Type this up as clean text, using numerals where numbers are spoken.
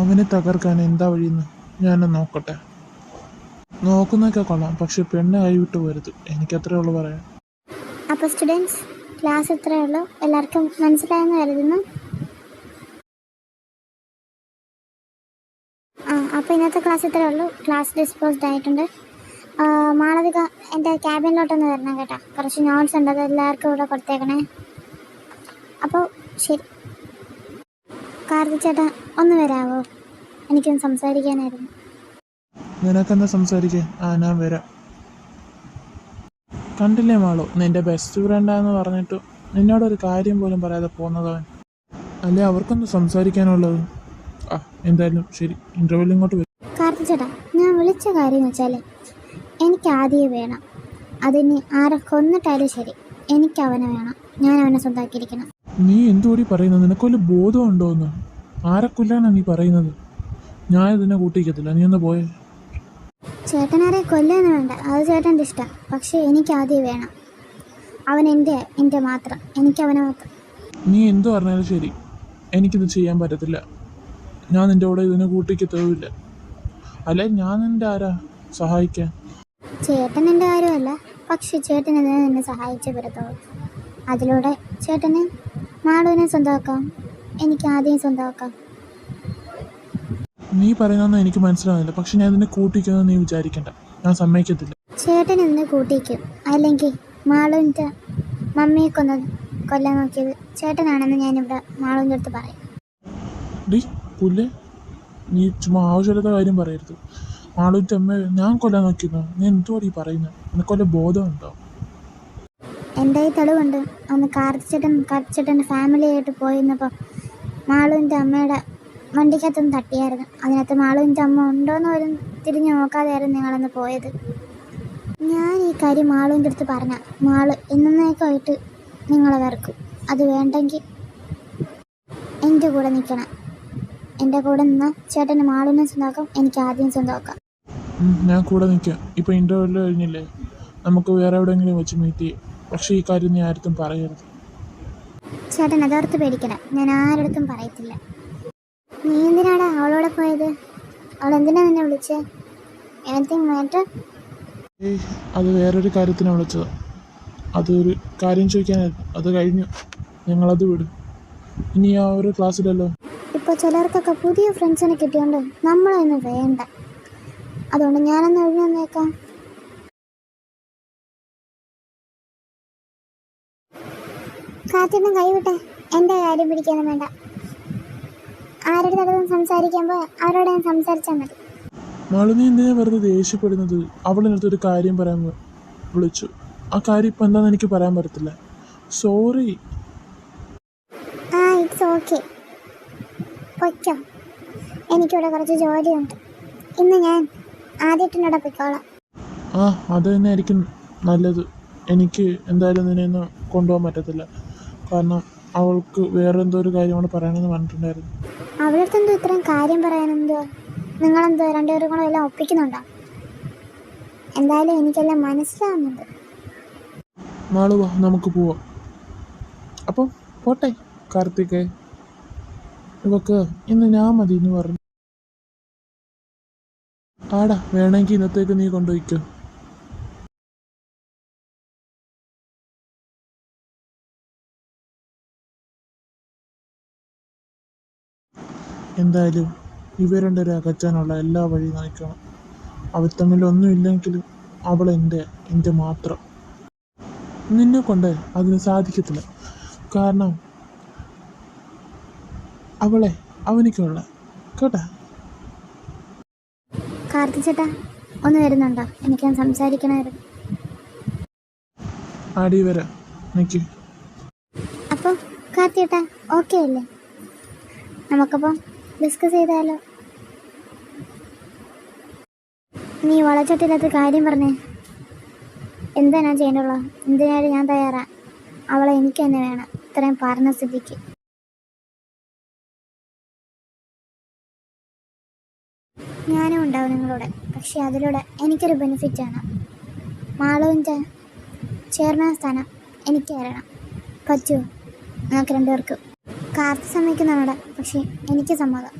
അവനെ തകർക്കാൻ എന്താ വഴിയെന്ന് ഞാനൊന്ന് നോക്കട്ടെ. നോക്കുന്നതൊക്കെ കൊള്ളാം, പക്ഷെ പെണ്ണ് കൈവിട്ട് പോരുത്. എനിക്കത്രേ ഉള്ളൂ പറയാൻ. അപ്പോൾ സ്റ്റുഡൻസ്, ക്ലാസ് ഇത്രയേ ഉള്ളൂ. എല്ലാവർക്കും മനസ്സിലായെന്ന് കരുതുന്നു. അപ്പോൾ ഇന്നത്തെ ക്ലാസ് ഇത്രയേ ഉള്ളൂ. ക്ലാസ് ഡിസ്പോസ്ഡ് ആയിട്ടുണ്ട്. മാളവിക എൻ്റെ ക്യാബിനിലോട്ടൊന്ന് വരണം കേട്ടോ. കുറച്ച് നോട്ട്സ് ഉണ്ട്, അത് എല്ലാവർക്കും ഇവിടെ കൊടുത്തേക്കണേ. അപ്പോൾ ശരി. കാർത്തിക് ചേട്ടാ ഒന്ന് വരാമോ? എനിക്കൊന്ന് സംസാരിക്കാനായിരുന്നു. നിനക്കെന്താ സംസാരിക്കാൻ? ഞാൻ വരാം. കണ്ടില്ലേ മാളു, നിന്റെ ബെസ്റ്റ് ഫ്രണ്ടാന്ന് പറഞ്ഞിട്ട് നിന്നോടൊരു കാര്യം പോലും പറയാതെ പോകുന്നതവൻ. അല്ലേ അവർക്കൊന്ന് സംസാരിക്കാനുള്ളത്? എന്തായാലും ശരി, ഇൻ്റർവ്യൂവിൽ ഇങ്ങോട്ട് വരും. കാർത്തിക് ചേട്ടാ, ഞാൻ വിളിച്ച കാര്യം എന്ന് വെച്ചാൽ എനിക്ക് ആദ്യം വേണം. അതിന് ആരെ കൊന്നിട്ടായാലും ശരി, എനിക്ക് അവനെ വേണം. ഞാൻ അവനെ സ്വന്തമാക്കിയിരിക്കണം. നീ എന്തുകൂടി പറയുന്നത്? നിനക്കൊരു ബോധമുണ്ടോ എന്ന്? ആരെ കൊല്ലാനാണ് നീ പറയുന്നത്? ഞാൻ ഇതിനെ കൂട്ടിക്കത്തില്ല, നീ ഒന്ന് പോയേ. ചേട്ടനാരെ കൊല്ലാന്ന് വേണ്ട, അത് ചേട്ടൻ്റെ ഇഷ്ടം. പക്ഷേ എനിക്ക് ആദ്യം വേണം. അവൻ എൻ്റെ മാത്രം. എനിക്ക് അവനെ മാത്രം. നീ എന്തു പറഞ്ഞാലും ശരി, എനിക്കിത് ചെയ്യാൻ പറ്റത്തില്ല. ഞാൻ നിൻ്റെ കൂടെ ഇതിനെ കൂട്ടിക്കത്തതുമില്ല. അല്ലെ ഞാൻ നിൻ്റെ ആരാ സഹായിക്കാൻ? ചേട്ടൻ എൻ്റെ കാര്യമല്ല, പക്ഷെ ചേട്ടൻ എന്നെ സഹായിച്ചേ പറ്റത്തുള്ളൂ. അതിലൂടെ ചേട്ടന് മാളുവിനെ സ്വന്തമാക്കാം, എനിക്ക് ആദ്യം സ്വന്തമാക്കാം. നീ പറയുന്നതൊന്നും എനിക്ക് മനസ്സിലാവുന്നില്ല. പക്ഷെ ഞാൻ ഇതിനെ കൂട്ടിക്കുന്നത് നീ വിചാരിക്കണ്ട, ഞാൻ സമ്മതിക്കത്തില്ല. ചേട്ടൻ ഇന്ന് കൂട്ടിക്കും. അല്ലെങ്കിൽ മാളുവിൻ്റെ മമ്മിയെ കൊല്ലാൻ നോക്കിയത് ചേട്ടനാണെന്ന് ഞാനിവിടെ മാളുവിൻ്റെ അടുത്ത് പറയും. ഡി പുല്ലേ, നീ ചുമ്മാ ആവശ്യമില്ലാത്ത കാര്യം പറയരുത്. മാളുവിൻ്റെ അമ്മ ഞാൻ കൊല്ലാൻ നോക്കിയിരുന്നു? നീ എന്തുവാണ് ഈ പറയുന്നത്? നിനക്കൊല്ല ബോധമുണ്ടോ? എൻ്റെ ഈ തെളിവുണ്ട്. അന്ന് കാർത്തിക് ചേട്ടൻ്റെ ഫാമിലിയായിട്ട് പോയിരുന്നപ്പോൾ മാളുവിൻ്റെ അമ്മയുടെ വണ്ടിക്കകത്തൊന്ന് തട്ടിയായിരുന്നു. അതിനകത്ത് മാളുവിൻ്റെ അമ്മ ഉണ്ടോയെന്ന് പോലും തിരിഞ്ഞു നോക്കാതെയായിരുന്നു നിങ്ങളന്ന് പോയത്. ഞാൻ ഈ കാര്യം മാളുവിൻ്റെ അടുത്ത് പറഞ്ഞാൽ മാള് എന്നേക്കായിട്ട് നിങ്ങളെ വെറുക്കും. അത് വേണ്ടെങ്കിൽ എൻ്റെ കൂടെ നിൽക്കണം. എൻ്റെ കൂടെ നിന്നാൽ ചേട്ടന് മാളുവിനെ സ്വന്തമാക്കാം, എനിക്ക് ആദ്യം സ്വന്തമാക്കാം. ഞാൻ കൂടെ നിൽക്കാം. ഇപ്പോൾ ഇൻ്റർവ്യൂ കഴിഞ്ഞില്ലേ, നമുക്ക് വേറെ എവിടെയെങ്കിലും വെച്ച് മീറ്റ് ചെയ്യും. പക്ഷേ ഈ കാര്യം നീ ആരടുത്തും പറയരുത്. ചേട്ടൻ അതോർത്ത് പേടിക്കണം, ഞാൻ ആരടുത്തും പറയത്തില്ല. നീ എന്തിനാടാ അവളോടെ പോയത്? അവളെന്തിനാ നിന്നെ വിളിച്ചേ? Anything matter? അത് വേറൊരു കാര്യത്തിനാണ് വിളിച്ചത്. അതൊരു കാര്യം ചോദിക്കാനായിരുന്നു. അത് കഴിഞ്ഞു, ഞങ്ങളത് വിടും. ഇനി ആ ഒരു ക്ലാസ്സിലല്ലോ. ഇപ്പോൾ ചിലർക്കൊക്കെ പുതിയ ഫ്രണ്ട്സിനെ കിട്ടിയോണ്ട് നമ്മളൊന്നും വേണ്ട. അതുകൊണ്ട് ഞാനൊന്ന് ഒഴിഞ്ഞു വന്നേക്കാം. കാറ്റൊന്നും കൈവിട്ടെ, എൻ്റെ കാര്യം പിടിക്കാനും വേണ്ട. ആരുടെ തടവും സംസാരിക്കുമ്പോൾ അവരോട് ഞാൻ സംസാരിച്ചാൽ മതി. മാളു, നീ എന്തിനാ വെറുതെ ദേഷ്യപ്പെടുന്നത്? അവളിനടുത്തൊരു കാര്യം പറയാൻ വിളിച്ചു. ആ കാര്യം ഇപ്പം എന്താണെന്ന് എനിക്ക് പറയാൻ പറ്റത്തില്ല. സോറി. ഇറ്റ്സ് ഓക്കെ, പൊയ്ക്കോ. എനിക്കിവിടെ കുറച്ച് ജോലിയുണ്ട്. ഇന്ന് ഞാൻ ആദ്യത്തിനോടെ പൊയ്ക്കോളാം. അത് തന്നെ ആയിരിക്കും നല്ലത്. എനിക്ക് എന്തായാലും നിന്നെയൊന്നും കൊണ്ടുപോകാൻ പറ്റത്തില്ല. കാരണം അവൾക്ക് വേറെ എന്തോ ഒരു കാര്യം കൂടെ പറയണമെന്ന് പറഞ്ഞിട്ടുണ്ടായിരുന്നു. അവളടുത്തെന്തോ ഇത്രയും കാര്യം പറയാനെന്തോ? നിങ്ങളെന്തോ രണ്ടുപേരും കൂടെ എല്ലാം ഒപ്പിക്കുന്നുണ്ടോ? എന്തായാലും എനിക്കെല്ലാം മനസ്സിലാവുന്നുണ്ട്. മാളു വാ, നമുക്ക് പോവാം. അപ്പം പോട്ടെ കാർത്തികേ. ഇവക്ക് ഇന്ന് ഞാൻ മതി എന്ന് പറഞ്ഞു. വേണമെങ്കിൽ ഇന്നത്തേക്ക് നീ കൊണ്ടുപോയിക്കോ. എന്തായാലും ഇവരുടെ അകറ്റാനുള്ള എല്ലാ വഴിയും നോക്കണം. അവർ തമ്മിലൊന്നും ഇല്ലെങ്കിലും അവൾ എൻ്റെ മാത്രം. നിന്നെ കൊണ്ട് അതിന് സാധിക്കത്തില്ല. കാരണം അവളെ അവനിക്കുള്ള കേട്ടാ. കാർത്തിക് ചേട്ടാ ഒന്ന് വരുന്നുണ്ടോ? എനിക്ക് സംസാരിക്കണമായിരുന്നു. ആടി വരാം, നിൽക്ക്. അപ്പോൾ കാർത്തിക് ചേട്ടാ ഓക്കെ അല്ലേ? നമുക്കപ്പോൾ ഡിസ്കസ് ചെയ്താലോ? നീ വളച്ചട്ടില്ലാത്ത കാര്യം പറഞ്ഞേ. എന്താ ഞാൻ ചെയ്യേണ്ടുള്ള? എന്തിനായാലും ഞാൻ തയ്യാറാ. അവളെ എനിക്ക് തന്നെ വേണം. ഇത്രയും പറഞ്ഞ സ്ഥിതിക്ക് ഞാനും ഉണ്ടാവും നിങ്ങളോട്. പക്ഷെ അതിലൂടെ എനിക്കൊരു ബെനിഫിറ്റ് ആണ്. മാളുവിൻ്റെ ചെയർമാൻ സ്ഥാനം എനിക്ക് തരണം. പറ്റുമോ നമുക്ക് രണ്ടുപേർക്കും? കാർത്തി സമ്മതിക്കുന്നതാണ്, പക്ഷേ എനിക്ക് സമ്മതം.